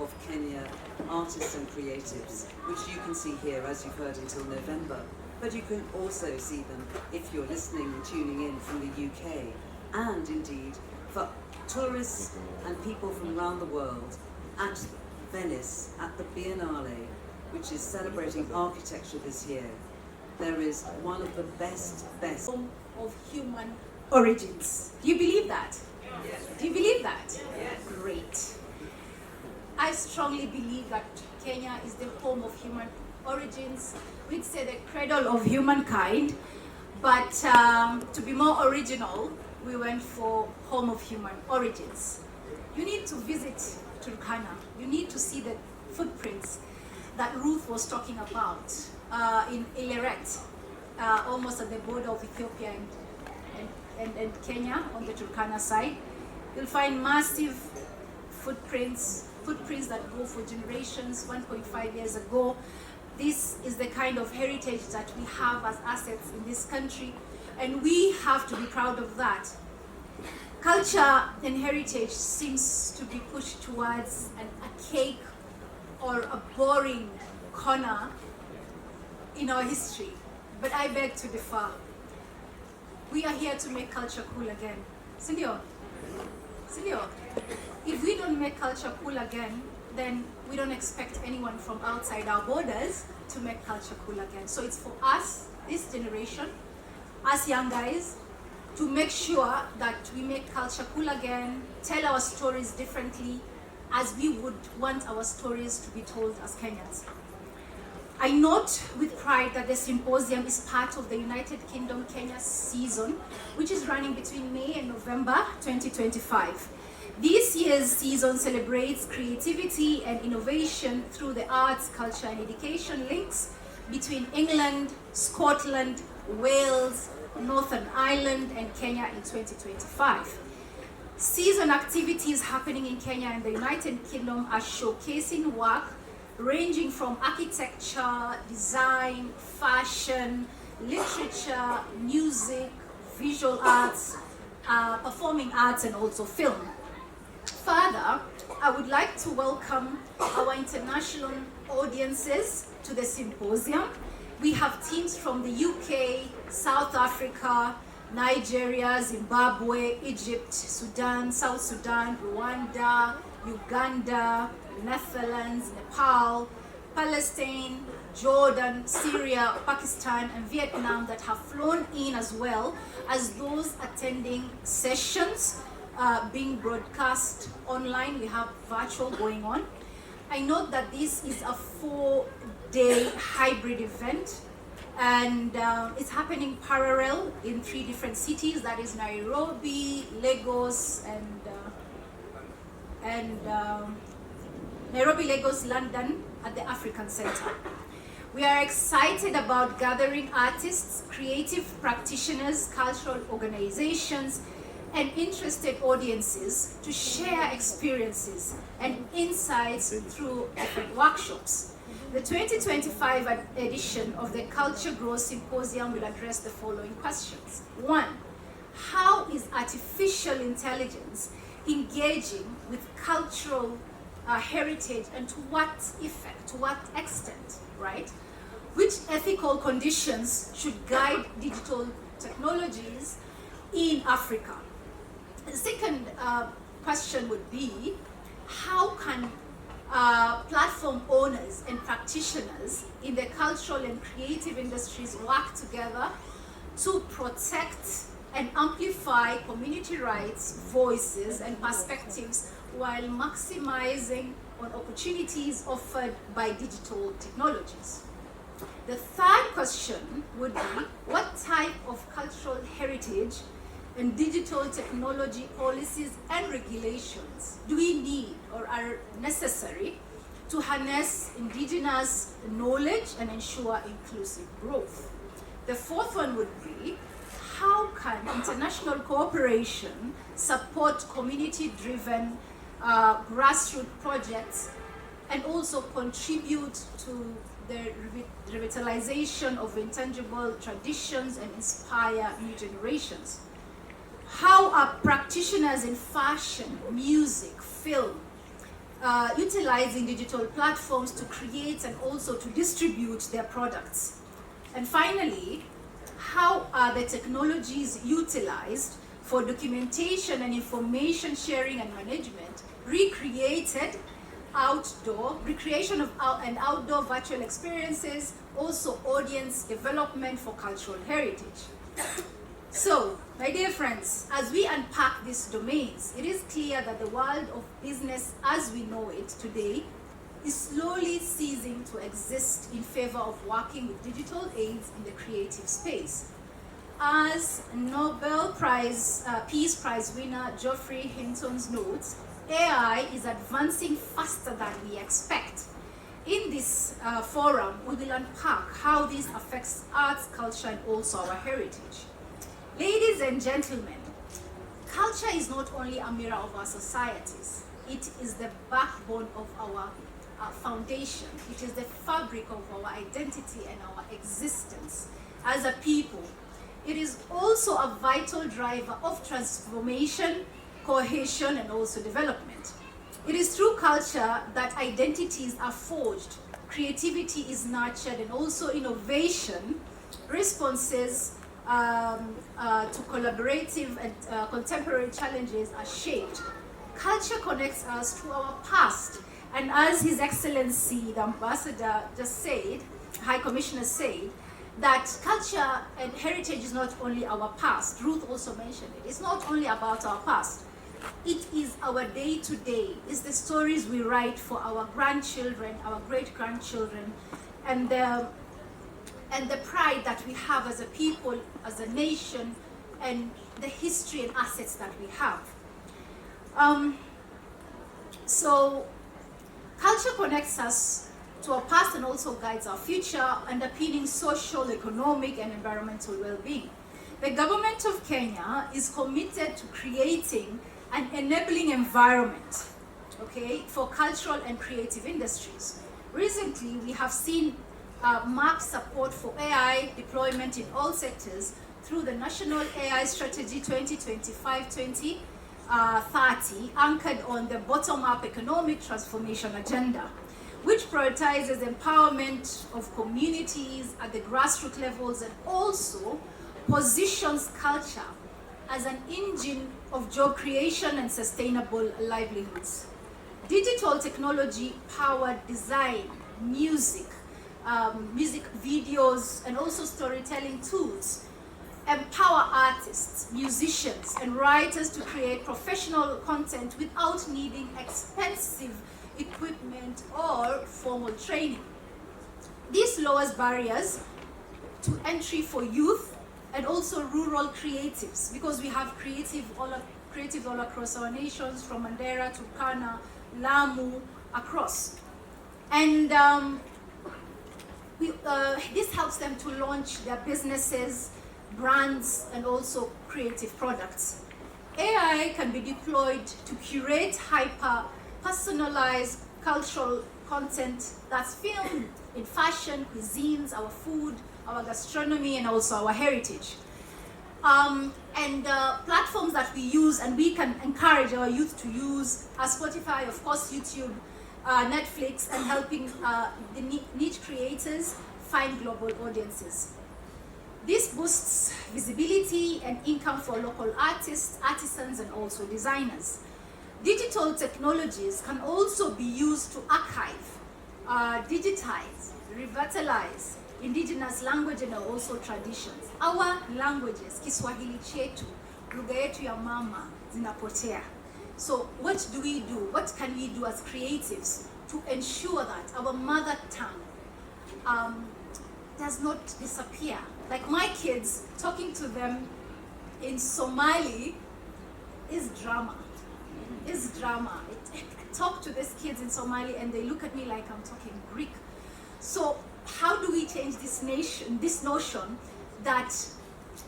of Kenya artists and creatives, which you can see here, as you've heard, until November. But you can also see them if you're listening and tuning in from the UK, and indeed for tourists and people from around the world at Venice, at the Biennale, which is celebrating architecture this year. There is one of the best of human origins. Do you believe that? Yes. Do you believe that? Yes. Great. I strongly believe that Kenya is the home of human origins. We'd say the cradle of humankind, but to be more original, we went for home of human origins. You need to visit Turkana. You need to see the footprints that Ruth was talking about in Ileret, almost at the border of Ethiopia and Kenya on the Turkana side. You'll find massive footprints that go for generations. 1.5 years ago, this is the kind of heritage that we have as assets in this country, and we have to be proud of that. Culture and heritage seems to be pushed towards an archaic or a boring corner in our history, but I beg to differ. We are here to make culture cool again. Sindio? If we don't make culture cool again, then we don't expect anyone from outside our borders to make culture cool again. So it's for us, this generation, us young guys, to make sure that we make culture cool again, tell our stories differently, as we would want our stories to be told as Kenyans. I note with pride that the symposium is part of the United Kingdom Kenya season, which is running between May and November 2025. This year's season celebrates creativity and innovation through the arts, culture, and education links between England, Scotland, Wales, Northern Ireland, and Kenya in 2025. Season activities happening in Kenya and the United Kingdom are showcasing work ranging from architecture, design, fashion, literature, music, visual arts, performing arts, and also film. Further, I would like to welcome our international audiences to the symposium. We have teams from the UK, South Africa, Nigeria, Zimbabwe, Egypt, Sudan, South Sudan, Rwanda, Uganda, Netherlands, Nepal, Palestine, Jordan, Syria, Pakistan, and Vietnam that have flown in, as well as those attending sessions being broadcast online. We have virtual going on. I note that this is a 4-day hybrid event, and it's happening parallel in 3 different cities, that is Nairobi, Lagos, Nairobi, Lagos, London, at the African Center. We are excited about gathering artists, creative practitioners, cultural organizations, and interested audiences to share experiences and insights through different workshops. The 2025 edition of the Culture Growth Symposium will address the following questions. 1, how is artificial intelligence engaging with cultural heritage, and to what effect, to what extent, right? Which ethical conditions should guide digital technologies in Africa? The second question would be, how can platform owners and practitioners in the cultural and creative industries work together to protect and amplify community rights, voices, and perspectives while maximizing on opportunities offered by digital technologies? The third question would be, what type of cultural heritage and digital technology policies and regulations do we need or are necessary to harness indigenous knowledge and ensure inclusive growth? The fourth one would be, how can international cooperation support community-driven grassroots projects and also contribute to the revitalization of intangible traditions and inspire new generations? How are practitioners in fashion, music, film, utilizing digital platforms to create and also to distribute their products. And finally, how are the technologies utilized for documentation and information sharing and management recreated recreation of outdoor virtual experiences, also audience development for cultural heritage. So, my dear friends, as we unpack these domains, it is clear that the world of business as we know it today is slowly ceasing to exist in favor of working with digital aids in the creative space. As Nobel Peace Prize winner Geoffrey Hinton's notes, AI is advancing faster than we expect. In this forum, we will unpack how this affects arts, culture, and also our heritage. Ladies and gentlemen, culture is not only a mirror of our societies, it is the backbone of our foundation. It is the fabric of our identity and our existence as a people. It is also a vital driver of transformation, cohesion, and also development. It is through culture that identities are forged, creativity is nurtured, and also innovation responses to collaborative and contemporary challenges are shaped. Culture connects us to our past, and as His Excellency, the Ambassador just said, High Commissioner said, that culture and heritage is not only our past. Ruth also mentioned it. It's not only about our past. It is our day-to-day. It's the stories we write for our grandchildren, our great-grandchildren, and the pride that we have as a people, as a nation, and the history and assets that we have. So culture connects us to our past and also guides our future, underpinning social, economic, and environmental well-being. The government of Kenya is committed to creating an enabling environment, for cultural and creative industries. Recently, we have seen marked support for AI deployment in all sectors through the National AI Strategy 2025-2030, anchored on the bottom-up economic transformation agenda, which prioritizes empowerment of communities at the grassroots levels and also positions culture as an engine of job creation and sustainable livelihoods. Digital technology-powered design, music videos, and also storytelling tools empower artists, musicians, and writers to create professional content without needing expensive equipment or formal training. This lowers barriers to entry for youth and also rural creatives, because we have creatives all across our nations, from Mandera to Kana, Lamu, across. And this helps them to launch their businesses, brands, and also creative products. AI can be deployed to curate hyper-personalized cultural content that's filmed in fashion, cuisines, our food, our gastronomy, and also our heritage. Platforms that we use and we can encourage our youth to use are Spotify, of course, YouTube, Netflix, and helping the niche creators find global audiences. This boosts visibility and income for local artists, artisans, and also designers. Digital technologies can also be used to archive, digitize, revitalize indigenous language and also traditions. Our languages, Kiswahili chetu, lugha yetu ya mama, zinapotea. So what do we do? What can we do as creatives to ensure that our mother tongue does not disappear? Like my kids, talking to them in Somali is drama. Is drama. I talk to these kids in Somali and they look at me like I'm talking Greek. So how do we change this notion that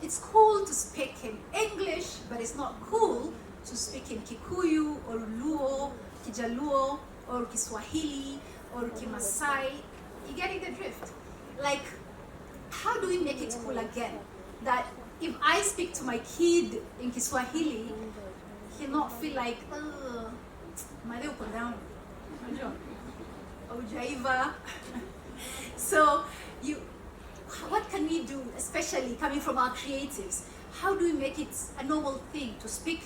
it's cool to speak in English, but it's not cool to speak in Kikuyu or Luo, Kijaluo, or Kiswahili, or Kimasai? You getting the drift? Like, how do we make it cool again? That if I speak to my kid in Kiswahili, he'll not feel like, Mali uko down. Ojaiva. So what can we do, especially coming from our creatives? How do we make it a normal thing to speak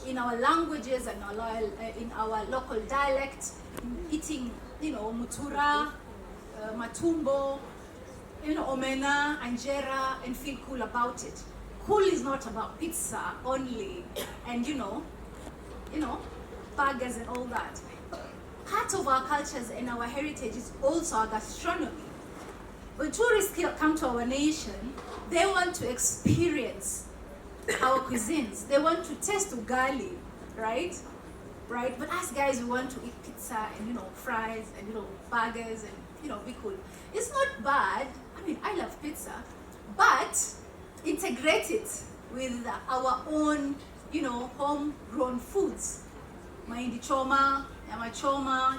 in our languages and in our local dialect, eating, mutura, matumbo, omena, anjera, and feel cool about it? Cool is not about pizza only, and burgers and all that. Part of our cultures and our heritage is also our gastronomy. When tourists come to our nation, they want to experience our cuisines. They want to taste ugali, right? Right? But us guys, we want to eat pizza and fries and burgers and be cool. It's not bad. I mean, I love pizza, but integrate it with our own, homegrown foods. Mahindi choma, nyama choma,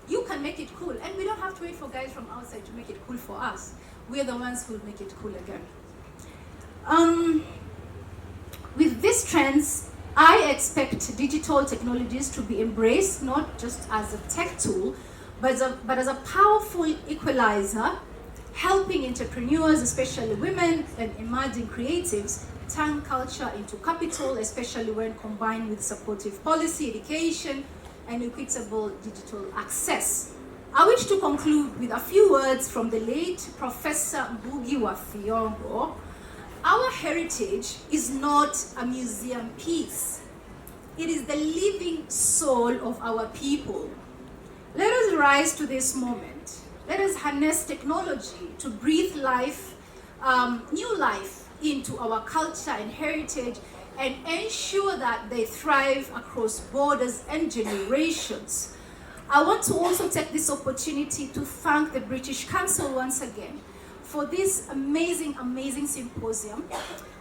you can make it cool. And we don't have to wait for guys from outside to make it cool for us. We're the ones who will make it cool again. With these trends, I expect digital technologies to be embraced not just as a tech tool, but as a powerful equalizer, helping entrepreneurs, especially women and emerging creatives, turn culture into capital, especially when combined with supportive policy, education, and equitable digital access. I wish to conclude with a few words from the late Professor Mbugi wa Thiong'o. Our heritage is not a museum piece. It is the living soul of our people. Let us rise to this moment. Let us harness technology to breathe life, new life into our culture and heritage, and ensure that they thrive across borders and generations. I want to also take this opportunity to thank the British Council once again for this amazing, amazing symposium.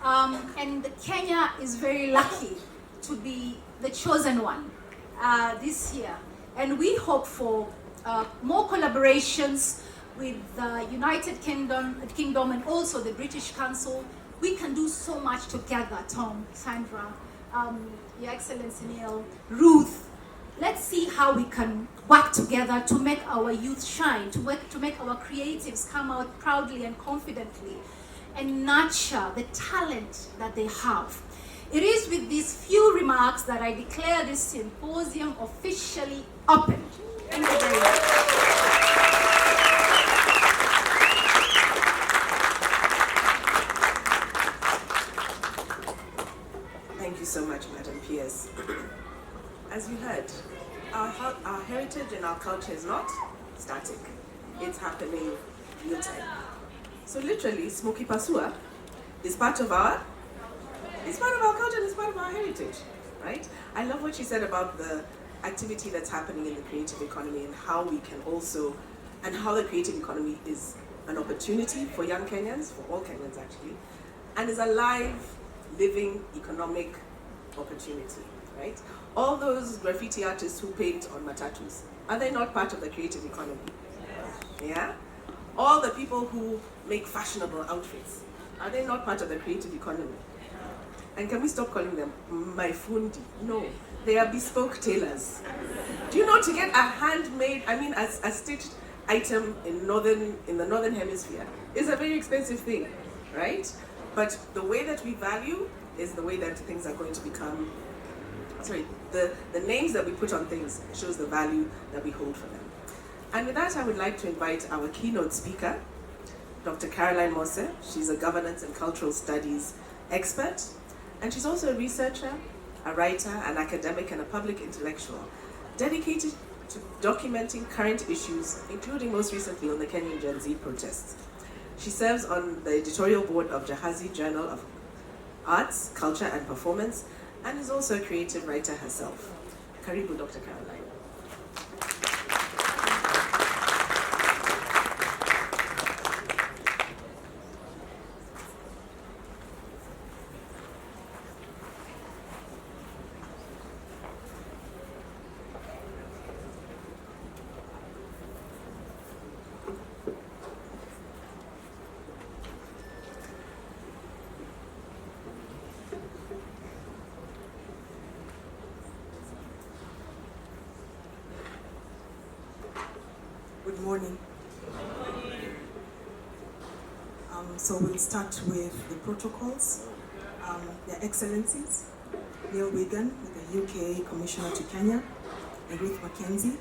And Kenya is very lucky to be the chosen one this year. And we hope for more collaborations with the United Kingdom and also the British Council. We can do so much together, Tom, Sandra, Your Excellency Neil, Ruth. Let's see how we can work together to make our youth shine, to make our creatives come out proudly and confidently, and nurture the talent that they have. It is with these few remarks that I declare this symposium officially open. Thank you very much. Thank you so much, Madam Pierce. As you heard, our heritage and our culture is not static. It's happening real time. So literally, Smoky Pasua is part of our culture and it's part of our heritage, right? I love what she said about the activity that's happening in the creative economy and how we can also, and how the creative economy is an opportunity for young Kenyans, for all Kenyans actually, and is a live, living economic opportunity, right? All those graffiti artists who paint on matatus, are they not part of the creative economy? Yeah? All the people who make fashionable outfits, are they not part of the creative economy? And can we stop calling them maifundi? No, they are bespoke tailors. Do you know, to get a handmade, a stitched item in the northern hemisphere is a very expensive thing, right? But the way that we value is the way that things are going to become, the names that we put on things shows the value that we hold for them. And with that, I would like to invite our keynote speaker, Dr. Caroline Mose. She's a governance and cultural studies expert, and she's also a researcher, a writer, an academic, and a public intellectual, dedicated to documenting current issues, including most recently on the Kenyan Gen Z protests. She serves on the editorial board of Jahazi Journal of Arts, Culture, and Performance, and is also a creative writer herself. Karibu, Dr. Caroline. Good morning. So we'll start with the protocols. Their Excellencies, Neil Wigan, the UK Commissioner to Kenya, and Ruth Mackenzie,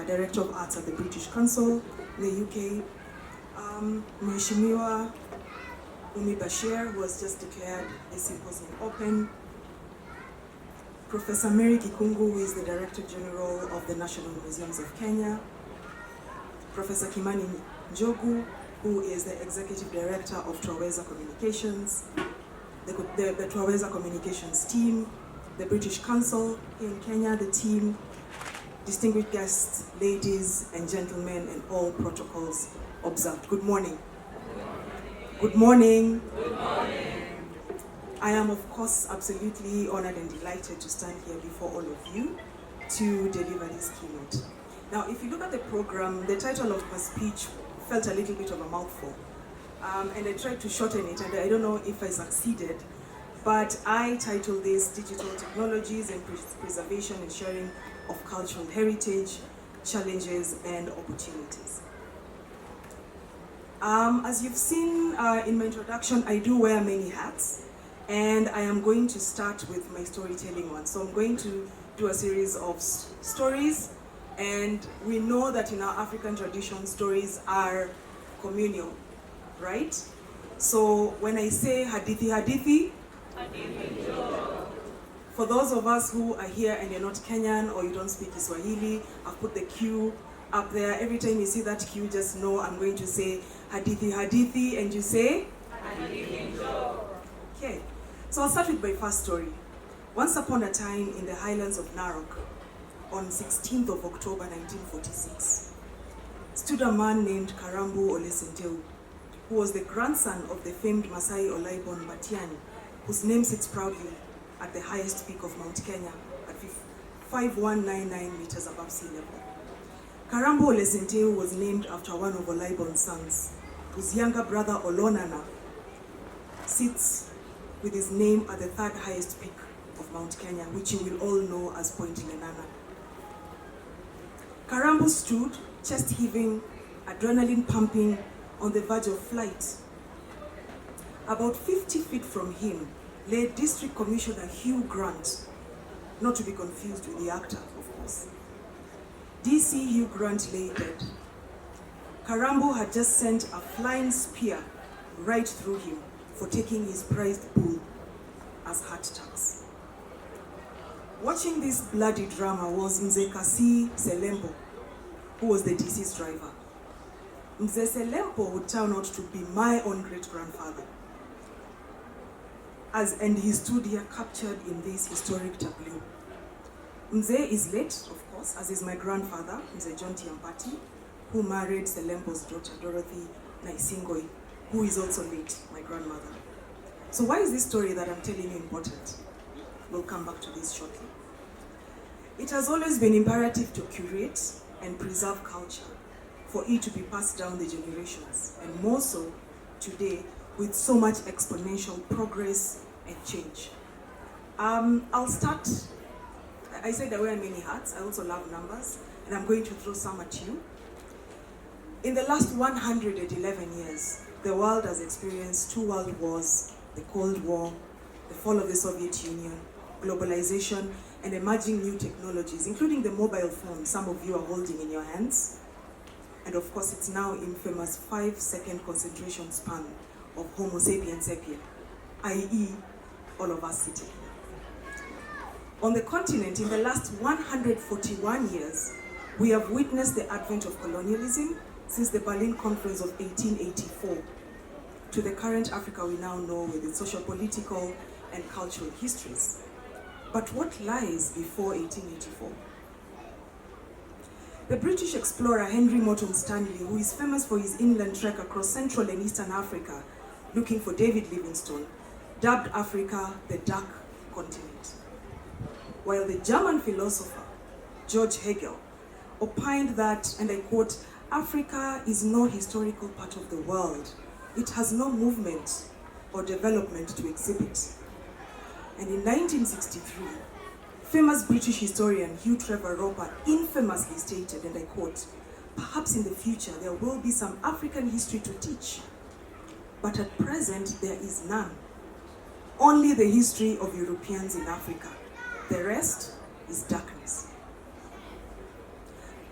Director of Arts at the British Council in the UK, Mheshimiwa Umi Bashir, who has just declared the symposium open, Professor Mary Gikungu, who is the Director General of the National Museums of Kenya, Professor Kimani Njogu, who is the Executive Director of Twaweza Communications, the Twaweza Communications team, the British Council in Kenya, the team, distinguished guests, ladies and gentlemen, and all protocols observed. Good morning. Good morning. Good morning. I am, of course, absolutely honored and delighted to stand here before all of you to deliver this keynote. Now, if you look at the program, the title of my speech felt a little bit of a mouthful. And I tried to shorten it, and I don't know if I succeeded, but I titled this Digital Technologies and Preservation and Sharing of Cultural Heritage, Challenges and Opportunities. As you've seen in my introduction, I do wear many hats, and I am going to start with my storytelling one. So I'm going to do a series of stories, and we know that in our African tradition, stories are communal, right? So when I say hadithi, hadithi, for those of us who are here and you're not Kenyan or you don't speak Kiswahili, I've put the cue up there. Every time you see that cue, just know I'm going to say hadithi, hadithi, and you say? Hadithi. Okay, so I'll start with my first story. Once upon a time in the highlands of Narok, on 16th of October 1946, stood a man named Karambu Olesenteu, who was the grandson of the famed Masai Olaibon Matiani, whose name sits proudly at the highest peak of Mount Kenya at 5199 meters above sea level. Karambu Olesenteu was named after one of Olaibon's sons, whose younger brother Olonana sits with his name at the third highest peak of Mount Kenya, which you will all know as Point Lenana. Karambu stood, chest heaving, adrenaline pumping, on the verge of flight. About 50 feet from him lay District Commissioner Hugh Grant, not to be confused with the actor, of course. DC Hugh Grant lay dead. Karambu had just sent a flying spear right through him for taking his prized bull as heart tax. Watching this bloody drama was Mzee Kasi Selembo, who was the deceased driver. Mzee Selembo would turn out to be my own great-grandfather. And he stood here captured in this historic tableau. Mzee is late, of course, as is my grandfather, Mzee John Tiampati, who married Selembo's daughter, Dorothy Naisingoi, who is also late, my grandmother. So why is this story that I'm telling you important? We'll come back to this shortly. It has always been imperative to curate and preserve culture, for it to be passed down the generations, and more so today with so much exponential progress and change. I'll start. I said I wear many hats. I also love numbers, and I'm going to throw some at you. In the last 111 years, the world has experienced 2 world wars, the Cold War, the fall of the Soviet Union, globalization, and emerging new technologies, including the mobile phone some of you are holding in your hands. And of course, it's now infamous 5-second concentration span of Homo sapiens sapien, i.e., all of us sitting here. On the continent, in the last 141 years, we have witnessed the advent of colonialism since the Berlin Conference of 1884 to the current Africa we now know with its socio-political and cultural histories. But what lies before 1884? The British explorer Henry Morton Stanley, who is famous for his inland trek across Central and Eastern Africa, looking for David Livingstone, dubbed Africa the Dark Continent. While the German philosopher George Hegel opined that, and I quote, "Africa is no historical part of the world. It has no movement or development to exhibit." And in 1963, famous British historian Hugh Trevor Roper infamously stated, and I quote, perhaps in the future there will be some African history to teach. But at present, there is none. Only the history of Europeans in Africa. The rest is darkness.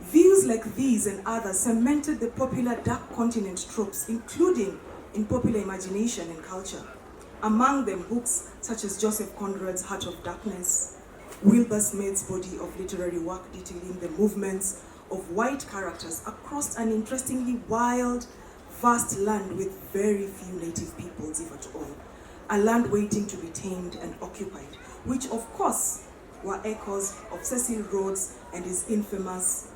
Views like these and others cemented the popular dark continent tropes, including in popular imagination and culture. Among them, books such as Joseph Conrad's Heart of Darkness, Wilbur Smith's body of literary work detailing the movements of white characters across an interestingly wild, vast land with very few native peoples, if at all. A land waiting to be tamed and occupied, which of course were echoes of Cecil Rhodes and his infamous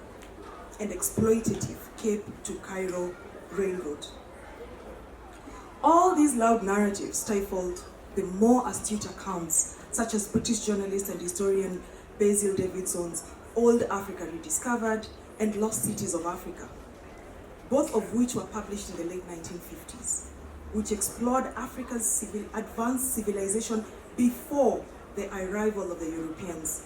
and exploitative Cape to Cairo Railroad. All these loud narratives stifled the more astute accounts, such as British journalist and historian Basil Davidson's Old Africa Rediscovered and Lost Cities of Africa, both of which were published in the late 1950s, which explored Africa's advanced civilization before the arrival of the Europeans.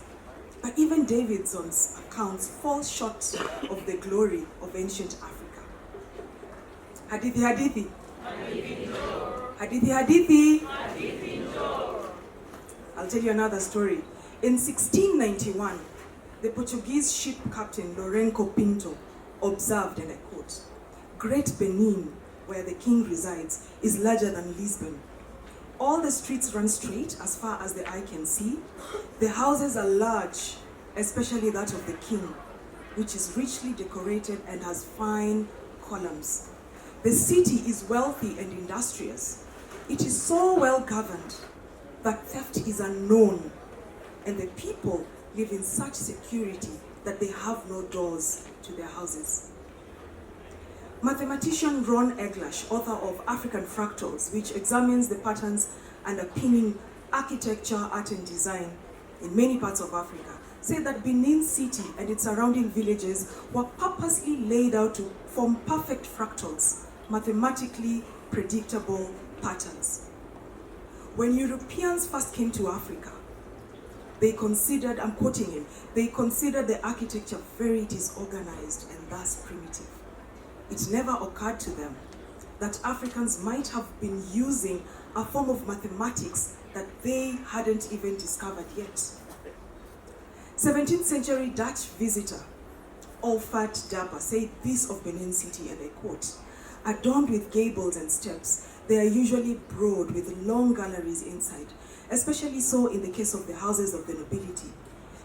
But even Davidson's accounts fall short of the glory of ancient Africa. Hadithi, hadithi. Hadithi, hadithi. I'll tell you another story. In 1691, the Portuguese ship captain Lourenço Pinto observed, and I quote, "Great Benin, where the king resides, is larger than Lisbon. All the streets run straight as far as the eye can see. The houses are large, especially that of the king, which is richly decorated and has fine columns. The city is wealthy and industrious. It is so well governed that theft is unknown, and the people live in such security that they have no doors to their houses." Mathematician Ron Eglash, author of African Fractals, which examines the patterns underpinning architecture, art, and design in many parts of Africa, said that Benin City and its surrounding villages were purposely laid out to form perfect fractals, mathematically predictable patterns. When Europeans first came to Africa, they considered, I'm quoting him, they considered the architecture very disorganized and thus primitive. It never occurred to them that Africans might have been using a form of mathematics that they hadn't even discovered yet. 17th century Dutch visitor Olfert Dapper said this of Benin City, and I quote, "Adorned with gables and steps, they are usually broad with long galleries inside, especially so in the case of the houses of the nobility,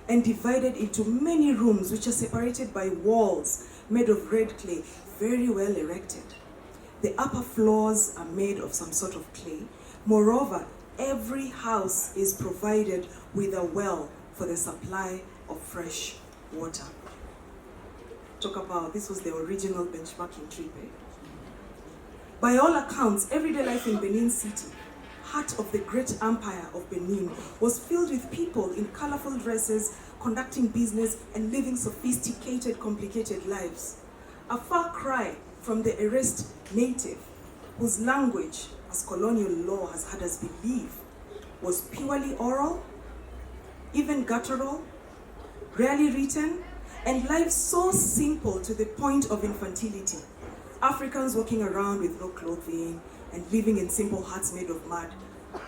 and divided into many rooms which are separated by walls made of red clay, very well erected. The upper floors are made of some sort of clay. Moreover, every house is provided with a well for the supply of fresh water." Talk about, this was the original benchmarking trip, eh? By all accounts, everyday life in Benin City, heart of the great empire of Benin, was filled with people in colorful dresses, conducting business and living sophisticated, complicated lives. A far cry from the erased native, whose language, as colonial law has had us believe, was purely oral, even guttural, rarely written, and life so simple to the point of infantility. Africans walking around with no clothing and living in simple huts made of mud,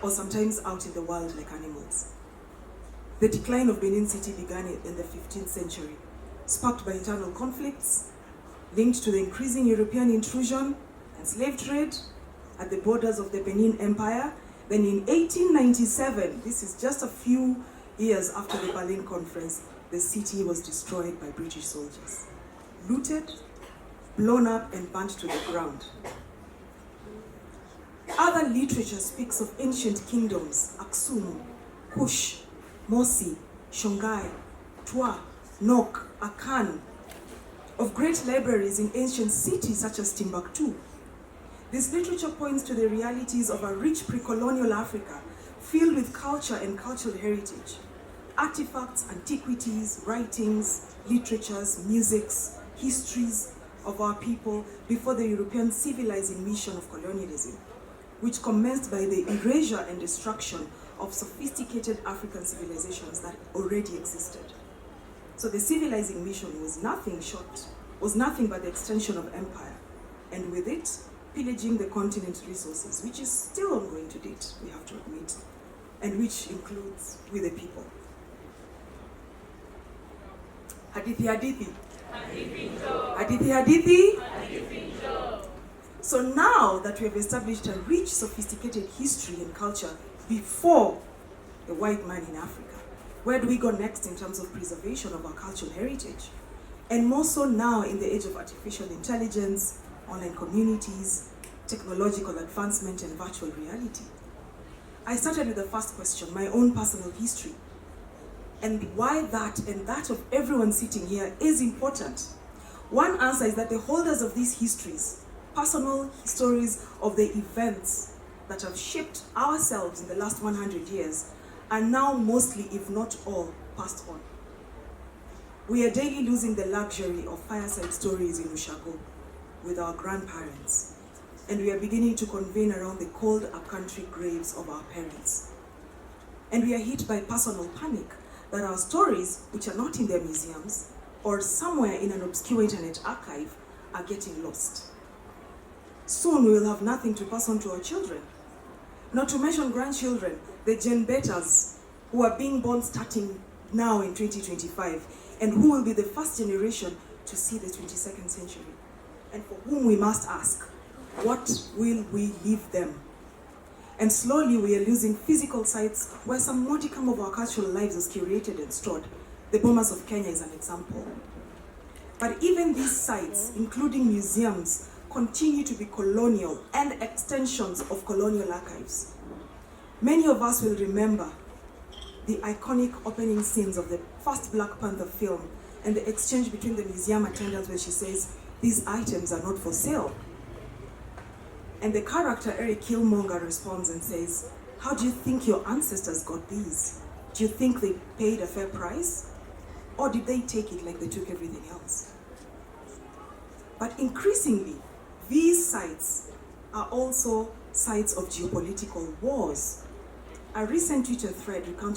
or sometimes out in the wild like animals. The decline of Benin City began in the 15th century, sparked by internal conflicts, linked to the increasing European intrusion and slave trade at the borders of the Benin Empire. Then in 1897, this is just a few years after the Berlin Conference, the city was destroyed by British soldiers, looted, blown up, and burnt to the ground. Other literature speaks of ancient kingdoms: Aksum, Kush, Mosi, Shongai, Twa, Nok, Akan, of great libraries in ancient cities such as Timbuktu. This literature points to the realities of a rich pre-colonial Africa filled with culture and cultural heritage, artifacts, antiquities, writings, literatures, musics, histories of our people before the European civilizing mission of colonialism, which commenced by the erasure and destruction of sophisticated African civilizations that already existed. So the civilizing mission was nothing short was nothing but the extension of empire, and with it, pillaging the continent's resources, which is still ongoing to date, we have to admit, and which includes we the people. Hadithi hadithi. Hadithi hadithi. So now that we have established a rich, sophisticated history and culture before the white man in Africa, where do we go next in terms of preservation of our cultural heritage? And more so now in the age of artificial intelligence, online communities, technological advancement, and virtual reality. I started with the first question, my own personal history, and why that and that of everyone sitting here is important. One answer is that the holders of these histories, personal stories of the events that have shaped ourselves in the last 100 years, are now mostly, if not all, passed on. We are daily losing the luxury of fireside stories in Ushago with our grandparents, and we are beginning to convene around the cold upcountry graves of our parents. And we are hit by personal panic that our stories, which are not in their museums or somewhere in an obscure internet archive, are getting lost. Soon we will have nothing to pass on to our children, not to mention grandchildren, the Gen Betas, who are being born starting now in 2025, and who will be the first generation to see the 22nd century, and for whom we must ask, what will we leave them? And slowly we are losing physical sites where some modicum of our cultural lives is curated and stored. The Bomas of Kenya is an example. But even these sites, including museums, continue to be colonial and extensions of colonial archives. Many of us will remember the iconic opening scenes of the first Black Panther film and the exchange between the museum attendants where she says, "These items are not for sale." And the character Eric Killmonger responds and says, "How do you think your ancestors got these? Do you think they paid a fair price? Or did they take it like they took everything else?" But increasingly, these sites are also sites of geopolitical wars. A recent Twitter thread recounted